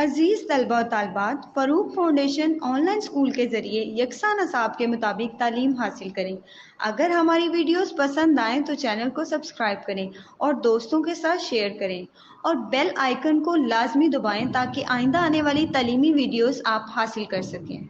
عزیز طلبہ و طالبات، فروغ فاؤنڈیشن آن لائن اسکول کے ذریعے یکساں نصاب کے مطابق تعلیم حاصل کریں۔ اگر ہماری ویڈیوز پسند آئیں تو چینل کو سبسکرائب کریں اور دوستوں کے ساتھ شیئر کریں اور بیل آئیکن کو لازمی دبائیں تاکہ آئندہ آنے والی تعلیمی ویڈیوز آپ حاصل کر سکیں۔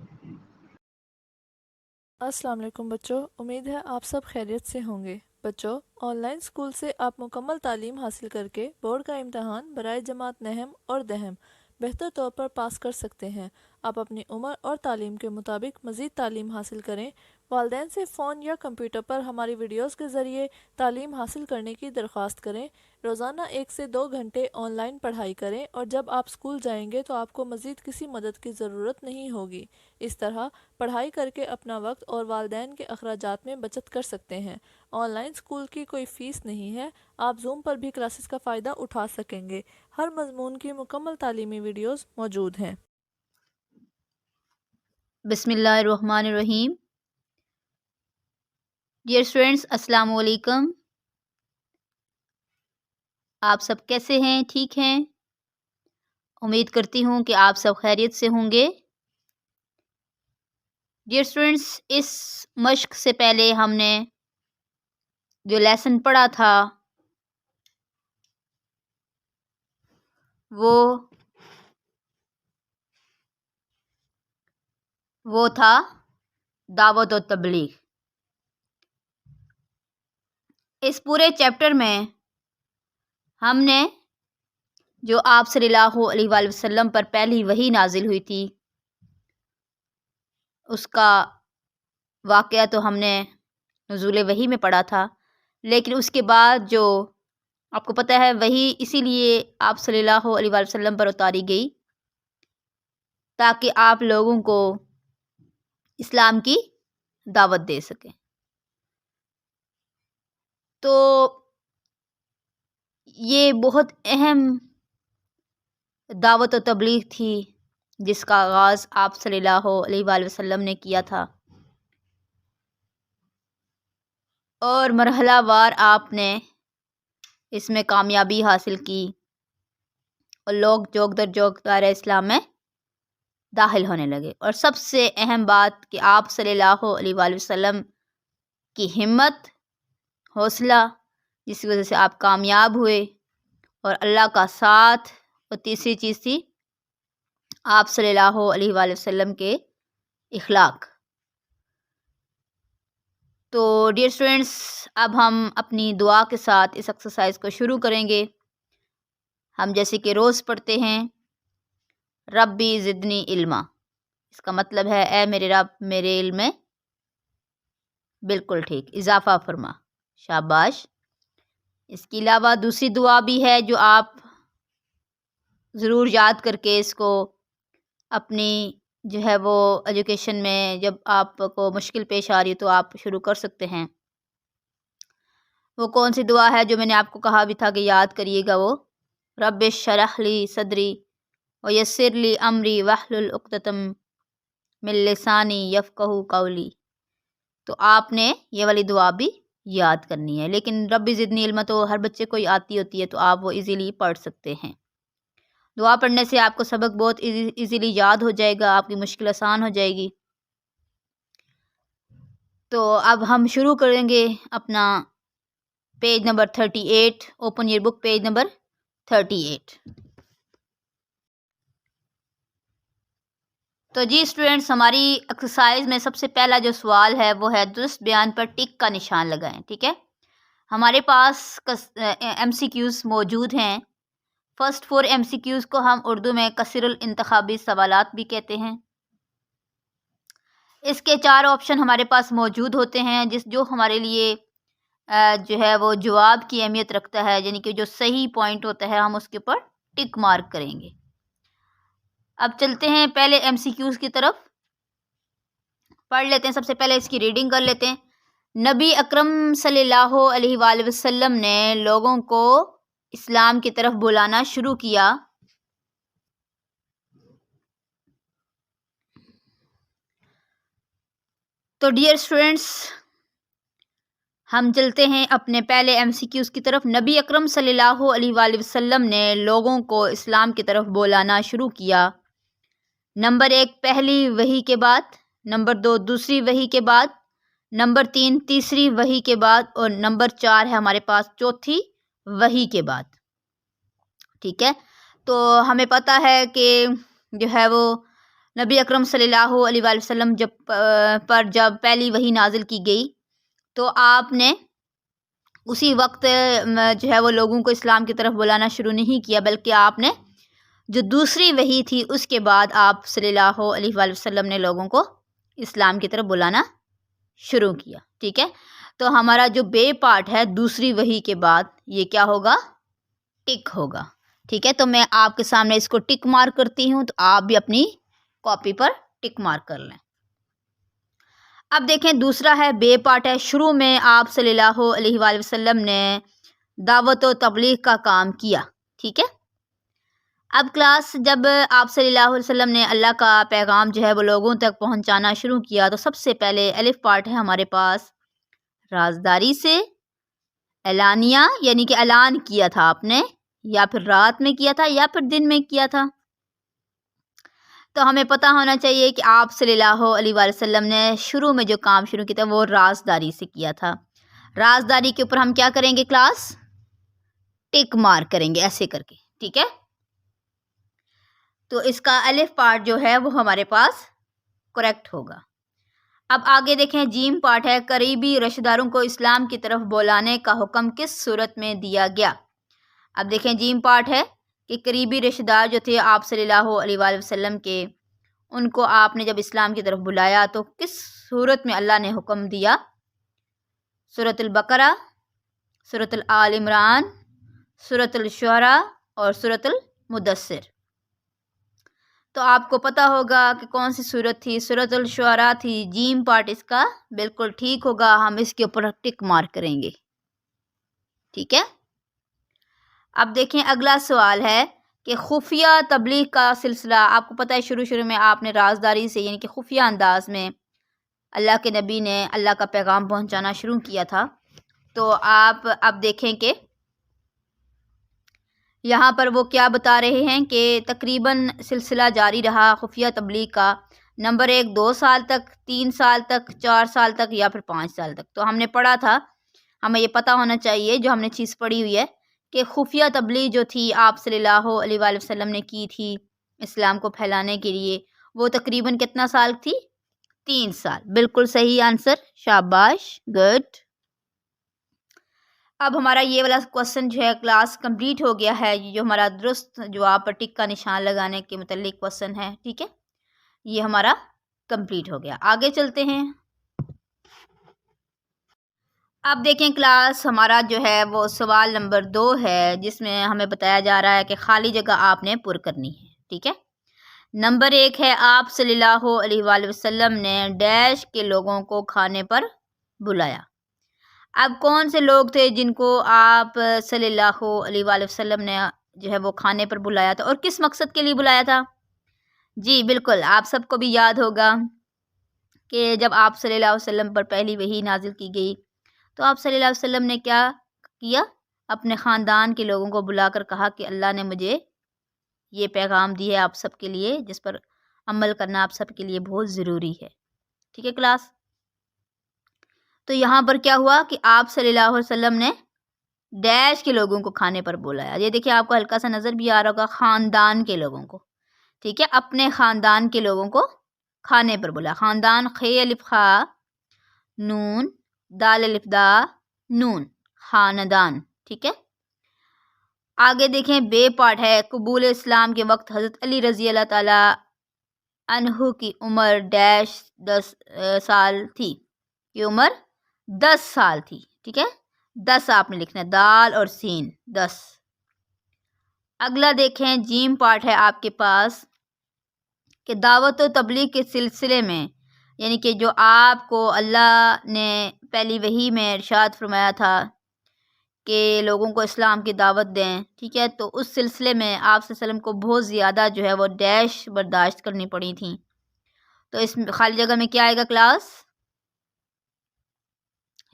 السلام علیکم بچوں، امید ہے آپ سب خیریت سے ہوں گے۔ بچوں، آن لائن اسکول سے آپ مکمل تعلیم حاصل کر کے بورڈ کا امتحان برائے جماعت نہم اور دہم بہتر طور پر پاس کر سکتے ہیں۔ آپ اپنی عمر اور تعلیم کے مطابق مزید تعلیم حاصل کریں۔ والدین سے فون یا کمپیوٹر پر ہماری ویڈیوز کے ذریعے تعلیم حاصل کرنے کی درخواست کریں۔ روزانہ 1 سے 2 گھنٹے آن لائن پڑھائی کریں اور جب آپ اسکول جائیں گے تو آپ کو مزید کسی مدد کی ضرورت نہیں ہوگی۔ اس طرح پڑھائی کر کے اپنا وقت اور والدین کے اخراجات میں بچت کر سکتے ہیں۔ آن لائن اسکول کی کوئی فیس نہیں ہے، آپ زوم پر بھی کلاسز کا فائدہ اٹھا سکیں گے۔ ہر مضمون کی مکمل تعلیمی ویڈیوز موجود ہیں۔ بسم اللہ الرحمن الرحیم۔ ڈیئر اسٹوڈینٹس، السلام علیکم۔ آپ سب کیسے ہیں؟ ٹھیک ہیں؟ امید کرتی ہوں کہ آپ سب خیریت سے ہوں گے۔ ڈیئر اسٹوڈینٹس، اس مشق سے پہلے ہم نے جو لیسن پڑھا تھا وہ تھا دعوت و تبلیغ۔ اس پورے چیپٹر میں ہم نے جو آپ صلی اللہ علیہ وآلہ وسلم پر پہلی وحی نازل ہوئی تھی اس کا واقعہ تو ہم نے نزول وحی میں پڑھا تھا، لیکن اس کے بعد جو آپ کو پتہ ہے وحی اسی لیے آپ صلی اللہ علیہ وآلہ وسلم پر اتاری گئی تاکہ آپ لوگوں کو اسلام کی دعوت دے سکیں۔ تو یہ بہت اہم دعوت و تبلیغ تھی جس کا آغاز آپ صلی اللہ علیہ وآلہ وسلم نے کیا تھا، اور مرحلہ وار آپ نے اس میں کامیابی حاصل کی اور لوگ جوک در جوک دائرہ اسلام میں داخل ہونے لگے۔ اور سب سے اہم بات کہ آپ صلی اللہ علیہ وآلہ وسلم کی ہمت، حوصلہ، جس کی وجہ سے آپ کامیاب ہوئے، اور اللہ کا ساتھ، اور تیسری چیز تھی آپ صلی اللہ علیہ وآلہ وسلم کے اخلاق۔ تو ڈیئر اسٹوڈینٹس، اب ہم اپنی دعا کے ساتھ اس ایکسرسائز کو شروع کریں گے۔ ہم جیسے کہ روز پڑھتے ہیں ربی زدنی علما، اس کا مطلب ہے اے میرے رب میرے علم میں بالکل ٹھیک اضافہ فرما، شاباش۔ اس کے علاوہ دوسری دعا بھی ہے جو آپ ضرور یاد کر کے اس کو اپنی جو ہے وہ ایجوکیشن میں جب آپ کو مشکل پیش آ رہی ہے تو آپ شروع کر سکتے ہیں۔ وہ کون سی دعا ہے جو میں نے آپ کو کہا بھی تھا کہ یاد کریے گا؟ وہ رب اشرح لی صدری ویسر لی امری واحلل عقدۃ من لسانی یفقہوا قولی۔ تو آپ نے یہ والی دعا بھی یاد کرنی ہے، لیکن رب زدنی علما تو ہر بچے کو ہی آتی ہوتی ہے، تو آپ وہ ایزیلی پڑھ سکتے ہیں۔ دعا پڑھنے سے آپ کو سبق بہت ایزیلی یاد ہو جائے گا، آپ کی مشکل آسان ہو جائے گی۔ تو اب ہم شروع کریں گے اپنا page number 38۔ Open your book, page number 38۔ تو جی اسٹوڈینٹس، ہماری ایکسرسائز میں سب سے پہلا جو سوال ہے وہ ہے درست بیان پر ٹک کا نشان لگائیں، ٹھیک ہے؟ ہمارے پاس ایم سی کیوز موجود ہیں۔ فرسٹ 4 ایم سی کیوز کو ہم اردو میں کثیر الانتخابی سوالات بھی کہتے ہیں۔ اس کے 4 آپشن ہمارے پاس موجود ہوتے ہیں جو ہمارے لیے جو ہے وہ جواب کی اہمیت رکھتا ہے، یعنی کہ جو صحیح پوائنٹ ہوتا ہے ہم اس کے اوپر ٹک مارک کریں گے۔ اب چلتے ہیں پہلے ایم سی کیوز کی طرف، پڑھ لیتے ہیں۔ سب سے پہلے اس کی ریڈنگ کر لیتے ہیں۔ نبی اکرم صلی اللہ علیہ وآلہ وسلم نے لوگوں کو اسلام کی طرف بلانا شروع کیا تو ڈیئر اسٹوڈینٹس، ہم چلتے ہیں اپنے پہلے MCQs کی طرف۔ نبی اکرم صلی اللہ علیہ وآلہ وسلم نے لوگوں کو اسلام کی طرف بلانا شروع کیا۔ نمبر 1 پہلی وحی کے بعد، نمبر 2 دوسری وحی کے بعد، نمبر 3 تیسری وحی کے بعد، اور نمبر 4 ہے ہمارے پاس چوتھی وحی کے بعد۔ ٹھیک ہے، تو ہمیں پتہ ہے کہ جو ہے وہ نبی اکرم صلی اللہ علیہ وآلہ وسلم جب پہلی وحی نازل کی گئی تو آپ نے اسی وقت جو ہے وہ لوگوں کو اسلام کی طرف بلانا شروع نہیں کیا، بلکہ آپ نے جو دوسری وحی تھی اس کے بعد آپ صلی اللہ علیہ وآلہ وسلم نے لوگوں کو اسلام کی طرف بلانا شروع کیا۔ ٹھیک ہے، تو ہمارا جو بے پارٹ ہے دوسری وحی کے بعد، یہ کیا ہوگا؟ ٹک ہوگا۔ ٹھیک ہے، تو میں آپ کے سامنے اس کو ٹک مارک کرتی ہوں، تو آپ بھی اپنی کاپی پر ٹک مارک کر لیں۔ اب دیکھیں دوسرا ہے بے پارٹ ہے۔ شروع میں آپ صلی اللہ علیہ وآلہ وسلم نے دعوت و تبلیغ کا کام کیا۔ ٹھیک ہے، اب کلاس جب آپ صلی اللہ علیہ وسلم نے اللہ کا پیغام جو ہے وہ لوگوں تک پہنچانا شروع کیا، تو سب سے پہلے الف پارٹ ہے ہمارے پاس رازداری سے، اعلانیہ یعنی کہ اعلان کیا تھا آپ نے، یا پھر رات میں کیا تھا یا پھر دن میں کیا تھا۔ تو ہمیں پتہ ہونا چاہیے کہ آپ صلی اللہ علیہ وآلہ وسلم نے شروع میں جو کام شروع کیا تھا وہ رازداری سے کیا تھا۔ رازداری کے اوپر ہم کیا کریں گے کلاس؟ ٹک مارک کریں گے ایسے کر کے۔ ٹھیک ہے، تو اس کا الف پارٹ جو ہے وہ ہمارے پاس کریکٹ ہوگا۔ اب آگے دیکھیں جیم پارٹ ہے۔ قریبی رشتہ داروں کو اسلام کی طرف بلانے کا حکم کس صورت میں دیا گیا؟ اب دیکھیں جیم پارٹ ہے کہ قریبی رشتہ دار جو تھے آپ صلی اللہ علیہ وآلہ وسلم کے، ان کو آپ نے جب اسلام کی طرف بلایا تو کس صورت میں اللہ نے حکم دیا؟ سورۃ البقرہ، سورۃ آل عمران، سورۃ الشعراء اور سورۃ المدثر۔ تو آپ کو پتہ ہوگا کہ کون سی سورت تھی؟ سورۃ الشعراء تھی۔ جیم پارٹ اس کا بالکل ٹھیک ہوگا، ہم اس کے اوپر ٹک مارک کریں گے۔ ٹھیک ہے، اب دیکھیں اگلا سوال ہے کہ خفیہ تبلیغ کا سلسلہ، آپ کو پتہ ہے شروع میں آپ نے رازداری سے یعنی کہ خفیہ انداز میں اللہ کے نبی نے اللہ کا پیغام پہنچانا شروع کیا تھا۔ تو آپ اب دیکھیں کہ یہاں پر وہ کیا بتا رہے ہیں کہ تقریباً سلسلہ جاری رہا خفیہ تبلیغ کا۔ نمبر 1 2 سال تک، 3 سال تک، 4 سال تک یا پھر 5 سال تک۔ تو ہم نے پڑھا تھا، ہمیں یہ پتہ ہونا چاہیے جو ہم نے چیز پڑھی ہوئی ہے کہ خفیہ تبلیغ جو تھی آپ صلی اللہ علیہ وآلہ وسلم نے کی تھی اسلام کو پھیلانے کے لیے، وہ تقریباً کتنا سال تھی؟ 3 سال۔ بالکل صحیح آنسر، شاباش، گڈ۔ اب ہمارا یہ والا کوسچن جو ہے کلاس کمپلیٹ ہو گیا ہے، یہ جو ہمارا درست جواب پر ٹک کا نشان لگانے کے متعلق کوسچن ہے۔ ٹھیک ہے، یہ ہمارا کمپلیٹ ہو گیا۔ آگے چلتے ہیں۔ اب دیکھیں کلاس ہمارا جو ہے وہ سوال نمبر 2 ہے، جس میں ہمیں بتایا جا رہا ہے کہ خالی جگہ آپ نے پر کرنی ہے۔ ٹھیک ہے، نمبر 1 ہے آپ صلی اللہ علیہ وآلہ وسلم نے ڈیش کے لوگوں کو کھانے پر بلایا۔ اب کون سے لوگ تھے جن کو آپ صلی اللہ علیہ وآلہ وسلم نے جو ہے وہ کھانے پر بلایا تھا، اور کس مقصد کے لیے بلایا تھا؟ جی بالکل، آپ سب کو بھی یاد ہوگا کہ جب آپ صلی اللہ علیہ وسلم پر پہلی وحی نازل کی گئی تو آپ صلی اللہ علیہ وسلم نے کیا کیا؟ اپنے خاندان کے لوگوں کو بلا کر کہا کہ اللہ نے مجھے یہ پیغام دی ہے آپ سب کے لیے، جس پر عمل کرنا آپ سب کے لیے بہت ضروری ہے۔ ٹھیک ہے کلاس، تو یہاں پر کیا ہوا کہ آپ صلی اللہ علیہ وسلم نے ڈیش کے لوگوں کو کھانے پر بلایا۔ یہ دیکھیں آپ کو ہلکا سا نظر بھی آ رہا ہوگا، خاندان کے لوگوں کو۔ ٹھیک ہے، اپنے خاندان کے لوگوں کو کھانے پر بلایا۔ خاندان خ الف خا نون دال الف دا نون، خاندان۔ ٹھیک ہے، آگے دیکھیں بے پارٹ ہے۔ قبول اسلام کے وقت حضرت علی رضی اللہ تعالی عنہ کی عمر ڈیش 10 سال تھی، یہ عمر 10 سال تھی۔ ٹھیک ہے، 10 آپ نے لکھنا ہے، دال اور سین 10۔ اگلا دیکھیں جیم پارٹ ہے آپ کے پاس کہ دعوت و تبلیغ کے سلسلے میں، یعنی کہ جو آپ کو اللہ نے پہلی وحی میں ارشاد فرمایا تھا کہ لوگوں کو اسلام کی دعوت دیں۔ ٹھیک ہے، تو اس سلسلے میں آپ صلی اللہ علیہ وسلم کو بہت زیادہ جو ہے وہ ڈیش برداشت کرنی پڑی تھیں۔ تو اس خالی جگہ میں کیا آئے گا کلاس؟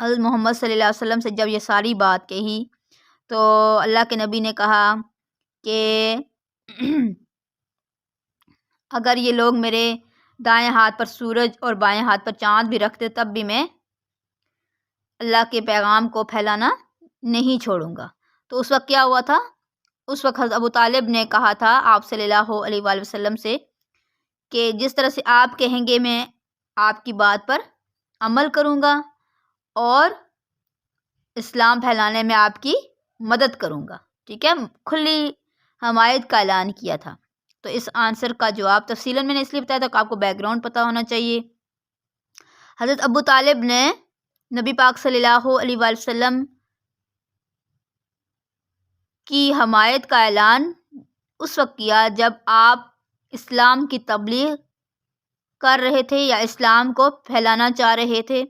حضرت محمد صلی اللہ علیہ وسلم سے جب یہ ساری بات کہی تو اللہ کے نبی نے کہا کہ اگر یہ لوگ میرے دائیں ہاتھ پر سورج اور بائیں ہاتھ پر چاند بھی رکھتے تب بھی میں اللہ کے پیغام کو پھیلانا نہیں چھوڑوں گا۔ تو اس وقت کیا ہوا تھا؟ اس وقت حضرت ابو طالب نے کہا تھا آپ صلی اللہ علیہ وآلہ وسلم سے کہ جس طرح سے آپ کہیں گے میں آپ کی بات پر عمل کروں گا اور اسلام پھیلانے میں آپ کی مدد کروں گا، ٹھیک ہے، کھلی حمایت کا اعلان کیا تھا۔ تو اس آنسر کا جواب تفصیلاً میں نے اس لیے بتایا تھا کہ آپ کو بیک گراؤنڈ پتہ ہونا چاہیے۔ حضرت ابو طالب نے نبی پاک صلی اللہ علیہ وآلہ وسلم کی حمایت کا اعلان اس وقت کیا جب آپ اسلام کی تبلیغ کر رہے تھے یا اسلام کو پھیلانا چاہ رہے تھے،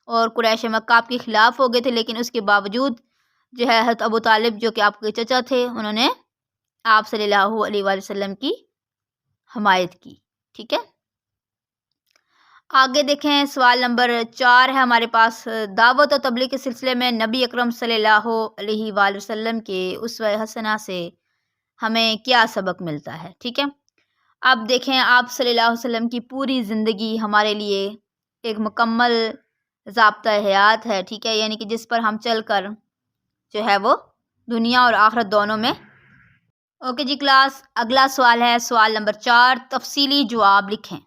اور قریش مکہ آپ کے خلاف ہو گئے تھے، لیکن اس کے باوجود جو ہے حضرت ابو طالب جو کہ آپ کے چچا تھے انہوں نے آپ صلی اللہ علیہ وآلہ وسلم کی حمایت کی، ٹھیک ہے۔ آگے دیکھیں، سوال نمبر 4 ہے ہمارے پاس، دعوت و تبلیغ کے سلسلے میں نبی اکرم صلی اللہ علیہ وآلہ وسلم کے اسوہ حسنہ سے ہمیں کیا سبق ملتا ہے، ٹھیک ہے۔ اب دیکھیں، آپ صلی اللہ علیہ وسلم کی پوری زندگی ہمارے لیے ایک مکمل ضابطہ حیات ہے، ٹھیک ہے، یعنی کہ جس پر ہم چل کر جو ہے وہ دنیا اور آخرت دونوں میں۔ اوکے جی کلاس، اگلا سوال ہے سوال نمبر 4، تفصیلی جواب لکھیں۔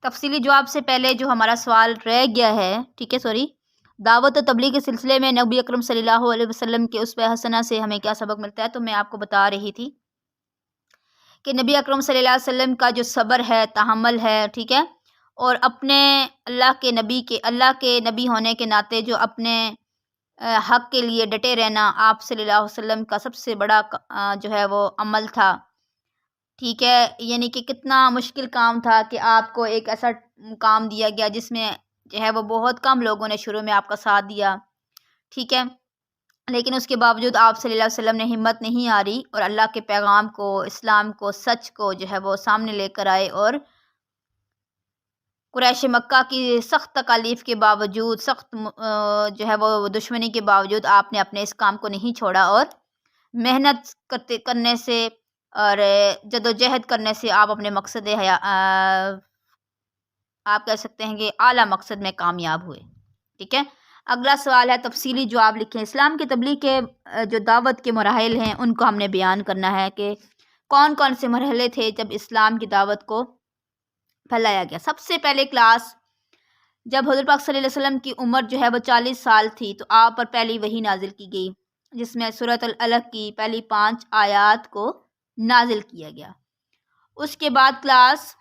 تفصیلی جواب سے پہلے جو ہمارا سوال رہ گیا ہے، ٹھیک ہے، دعوت و تبلیغ کے سلسلے میں نبی اکرم صلی اللہ علیہ وسلم کے اسوہ حسنہ سے ہمیں کیا سبق ملتا ہے، تو میں آپ کو بتا رہی تھی کہ نبی اکرم صلی اللہ علیہ وسلم کا جو صبر ہے، تحمل ہے، ٹھیک ہے، اور اپنے اللہ کے نبی ہونے کے ناطے جو اپنے حق کے لیے ڈٹے رہنا آپ صلی اللہ علیہ وسلم کا سب سے بڑا جو ہے وہ عمل تھا، ٹھیک ہے، یعنی کہ کتنا مشکل کام تھا کہ آپ کو ایک ایسا کام دیا گیا جس میں جو ہے وہ بہت کم لوگوں نے شروع میں آپ کا ساتھ دیا، ٹھیک ہے، لیکن اس کے باوجود آپ صلی اللہ علیہ وسلم نے ہمت نہیں ہاری اور اللہ کے پیغام کو، اسلام کو، سچ کو جو ہے وہ سامنے لے کر آئے، اور قریش مکہ کی سخت تکالیف کے باوجود، سخت جو ہے وہ دشمنی کے باوجود آپ نے اپنے اس کام کو نہیں چھوڑا، اور محنت کرنے سے اور جد و جہد کرنے سے آپ اپنے مقصد آپ کہہ سکتے ہیں کہ اعلیٰ مقصد میں کامیاب ہوئے، ٹھیک ہے۔ اگلا سوال ہے، تفصیلی جواب لکھیں۔ اسلام کی تبلیغ کے جو دعوت کے مراحل ہیں ان کو ہم نے بیان کرنا ہے کہ کون کون سے مرحلے تھے جب اسلام کی دعوت کو پھیلایا گیا۔ سب سے پہلے کلاس، جب حضور پاک صلی اللہ علیہ وسلم کی عمر جو ہے وہ 40 سال تھی تو آپ پر پہلی وحی نازل کی گئی، جس میں سورۃ العلق کی پہلی 5 آیات کو نازل کیا گیا۔ اس کے بعد کلاس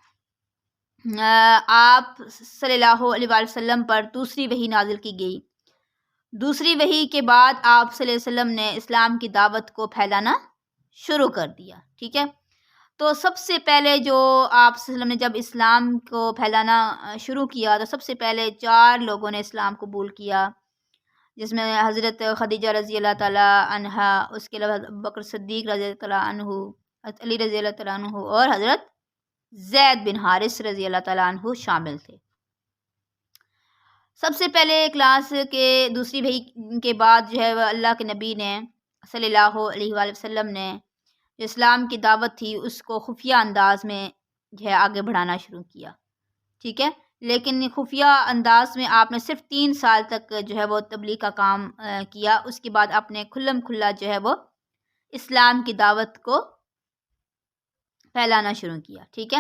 آپ صلی اللہ علیہ وآلہ وسلم پر دوسری وحی نازل کی گئی۔ دوسری وحی کے بعد آپ صلی اللہ علیہ وسلم نے اسلام کی دعوت کو پھیلانا شروع کر دیا، ٹھیک ہے۔ تو سب سے پہلے جو آپ صلی اللہ علیہ وسلم نے جب اسلام کو پھیلانا شروع کیا تو سب سے پہلے 4 لوگوں نے اسلام قبول کیا، جس میں حضرت خدیجہ رضی اللہ تعالیٰ عنہا، اس کے علاوہ بکر صدیق رضی اللہ تعالیٰ عنہ، علی رضی اللہ تعالیٰ عنہ، اور حضرت زید بن حارث رضی اللہ تعالیٰ عنہ شامل تھے۔ سب سے پہلے کلاس کے دوسری وحی کے بعد جو ہے وہ اللہ کے نبی نے صلی اللہ علیہ وآلہ وسلم نے جو اسلام کی دعوت تھی اس کو خفیہ انداز میں جو ہے آگے بڑھانا شروع کیا، ٹھیک ہے، لیکن خفیہ انداز میں آپ نے صرف 3 سال تک جو ہے وہ تبلیغ کا کام کیا۔ اس کے بعد آپ نے کھلم کھلا جو ہے وہ اسلام کی دعوت کو پھیلانا شروع کیا، ٹھیک ہے۔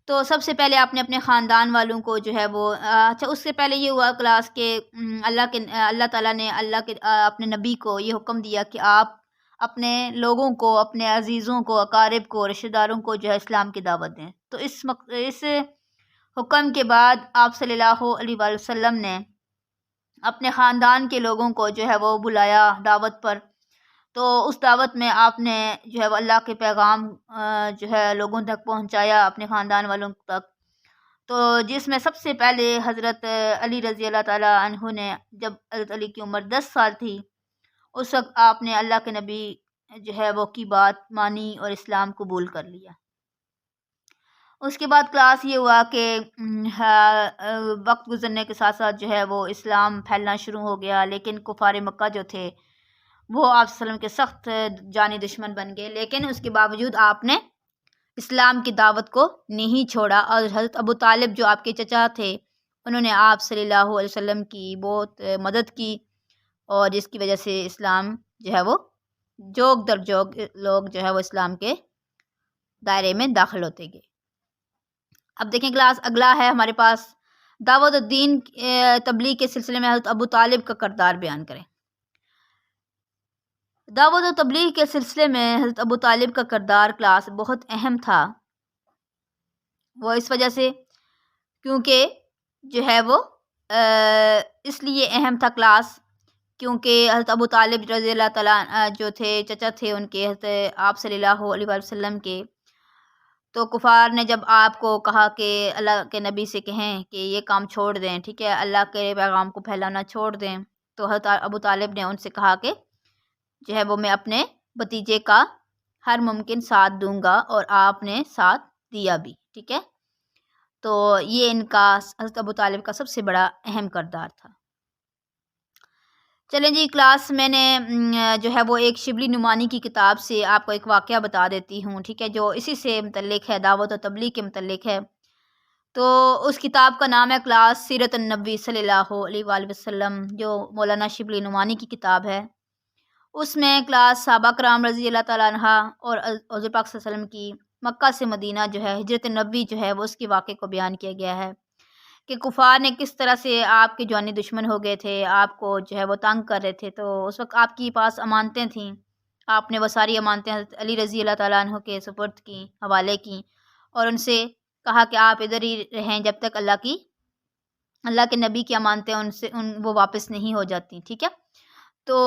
تو سب سے پہلے آپ نے اپنے خاندان والوں کو جو ہے وہ اچھا، اس سے پہلے یہ ہوا کلاس کہ اللہ تعالیٰ نے اپنے نبی کو یہ حکم دیا کہ آپ اپنے لوگوں کو، اپنے عزیزوں کو، اقارب کو، رشتہ داروں کو جو ہے اسلام کی دعوت دیں۔ تو اس حکم کے بعد آپ صلی اللہ علیہ وآلہ وسلم نے اپنے خاندان کے لوگوں کو جو ہے وہ بلایا دعوت پر۔ تو اس دعوت میں آپ نے جو ہے وہ اللہ کے پیغام جو ہے لوگوں تک پہنچایا، اپنے خاندان والوں تک۔ تو جس میں سب سے پہلے حضرت علی رضی اللہ تعالیٰ عنہ نے، جب حضرت علی کی عمر 10 سال تھی اس وقت آپ نے اللہ کے نبی جو ہے وہ کی بات مانی اور اسلام قبول کر لیا۔ اس کے بعد کلاس یہ ہوا کہ وقت گزرنے کے ساتھ ساتھ جو ہے وہ اسلام پھیلنا شروع ہو گیا، لیکن کفار مکہ جو تھے وہ آپ صلی اللہ علیہ وسلم کے سخت جانی دشمن بن گئے، لیکن اس کے باوجود آپ نے اسلام کی دعوت کو نہیں چھوڑا، اور حضرت ابو طالب جو آپ کے چچا تھے انہوں نے آپ صلی اللہ علیہ وسلم کی بہت مدد کی، اور جس کی وجہ سے اسلام جو ہے وہ جوگ در جوگ لوگ جو ہے وہ اسلام کے دائرے میں داخل ہوتے گئے۔ اب دیکھیں کلاس اگلا ہے ہمارے پاس دعوت الدین تبلیغ کے سلسلے میں حضرت ابو طالب کا کردار بیان کریں۔ دعوت و تبلیغ کے سلسلے میں حضرت ابو طالب کا کردار کلاس بہت اہم تھا، وہ اس وجہ سے کیونکہ جو ہے وہ اس لیے اہم تھا کلاس کیونکہ حضرت ابو طالب رضی اللہ تعالیٰ جو تھے چچا تھے ان کے حضرت آپ صلی اللہ علیہ وسلم کے، تو کفار نے جب آپ کو کہا کہ اللہ کے نبی سے کہیں کہ یہ کام چھوڑ دیں، ٹھیک ہے، اللہ کے پیغام کو پھیلانا چھوڑ دیں، تو حضرت ابو طالب نے ان سے کہا کہ جو ہے وہ میں اپنے بھتیجے کا ہر ممکن ساتھ دوں گا، اور آپ نے ساتھ دیا بھی، ٹھیک ہے۔ تو یہ ان کا حضرت ابو طالب کا سب سے بڑا اہم کردار تھا۔ چلیں جی کلاس میں نے جو ہے وہ ایک شبلی نعمانی کی کتاب سے آپ کو ایک واقعہ بتا دیتی ہوں، ٹھیک ہے، جو اسی سے متعلق ہے، دعوت و تبلیغ کے متعلق ہے۔ تو اس کتاب کا نام ہے کلاس سیرت النبی صلی اللہ علیہ وآلہ وسلم، جو مولانا شبلی نعمانی کی کتاب ہے۔ اس میں کلاس صحابہ کرام رضی اللہ تعالیٰ عنہ اور حضور پاک صلی اللہ علیہ وسلم کی مکہ سے مدینہ جو ہے ہجرت نبوی جو ہے وہ اس کے واقعے کو بیان کیا گیا ہے کہ کفار نے کس طرح سے آپ کے جوانی دشمن ہو گئے تھے، آپ کو جو ہے وہ تنگ کر رہے تھے۔ تو اس وقت آپ کے پاس امانتیں تھیں، آپ نے وہ ساری امانتیں حضرت علی رضی اللہ تعالیٰ عنہ کے سپرد کی، حوالے کی، اور ان سے کہا کہ آپ ادھر ہی رہیں جب تک اللہ کے نبی کی امانتیں وہ واپس نہیں ہو جاتی، ٹھیک ہے۔ تو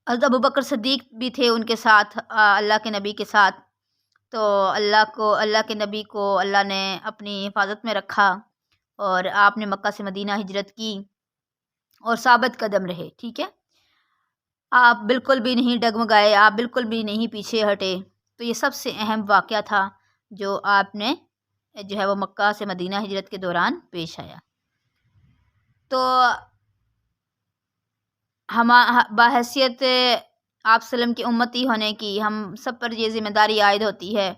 حضرت ابوبکر صدیق بھی تھے ان کے ساتھ، اللہ کے نبی کے ساتھ۔ تو اللہ کے نبی کو اللہ نے اپنی حفاظت میں رکھا، اور آپ نے مکہ سے مدینہ ہجرت کی اور ثابت قدم رہے، ٹھیک ہے، آپ بالکل بھی نہیں ڈگمگائے، آپ بالکل بھی نہیں پیچھے ہٹے۔ تو یہ سب سے اہم واقعہ تھا جو آپ نے جو ہے وہ مکہ سے مدینہ ہجرت کے دوران پیش آیا۔ تو ہم بحیثیت آپ وسلم کی امتی ہونے کی ہم سب پر یہ ذمہ داری عائد ہوتی ہے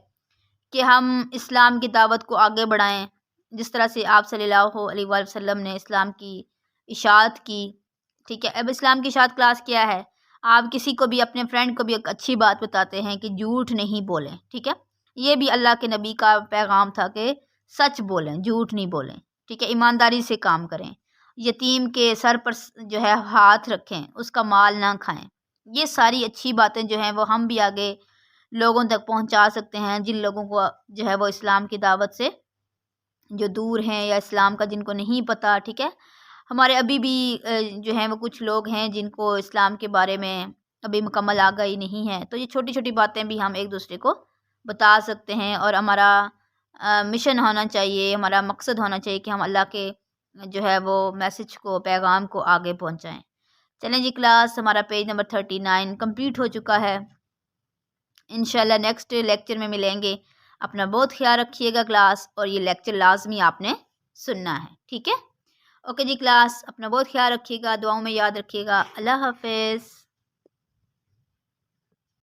کہ ہم اسلام کی دعوت کو آگے بڑھائیں، جس طرح سے آپ صلی اللہ علیہ وآلہ وسلم نے اسلام کی اشاعت کی، ٹھیک ہے۔ اب اسلام کی اشاعت کلاس کیا ہے؟ آپ کسی کو بھی، اپنے فرینڈ کو بھی ایک اچھی بات بتاتے ہیں کہ جھوٹ نہیں بولیں، ٹھیک ہے۔ یہ بھی اللہ کے نبی کا پیغام تھا کہ سچ بولیں، جھوٹ نہیں بولیں، ٹھیک ہے، ایمانداری سے کام کریں، یتیم کے سر پر جو ہے ہاتھ رکھیں، اس کا مال نہ کھائیں۔ یہ ساری اچھی باتیں جو ہیں وہ ہم بھی آگے لوگوں تک پہنچا سکتے ہیں، جن لوگوں کو جو ہے وہ اسلام کی دعوت سے جو دور ہیں یا اسلام کا جن کو نہیں پتہ، ٹھیک ہے۔ ہمارے ابھی بھی جو ہیں وہ کچھ لوگ ہیں جن کو اسلام کے بارے میں ابھی مکمل آگاہی نہیں ہے، تو یہ چھوٹی چھوٹی باتیں بھی ہم ایک دوسرے کو بتا سکتے ہیں، اور ہمارا مشن ہونا چاہیے، ہمارا مقصد ہونا چاہیے کہ ہم اللہ کے جو ہے وہ میسج کو، پیغام کو آگے پہنچائیں۔ چلیں جی کلاس ہمارا پیج نمبر 39 کمپلیٹ ہو چکا ہے۔ انشاءاللہ نیکسٹ لیکچر میں ملیں گے۔ اپنا بہت خیال رکھیے گا کلاس، اور یہ لیکچر لازمی آپ نے سننا ہے، ٹھیک ہے۔ اوکے جی کلاس، اپنا بہت خیال رکھیے گا، دعاؤں میں یاد رکھیے گا۔ اللہ حافظ۔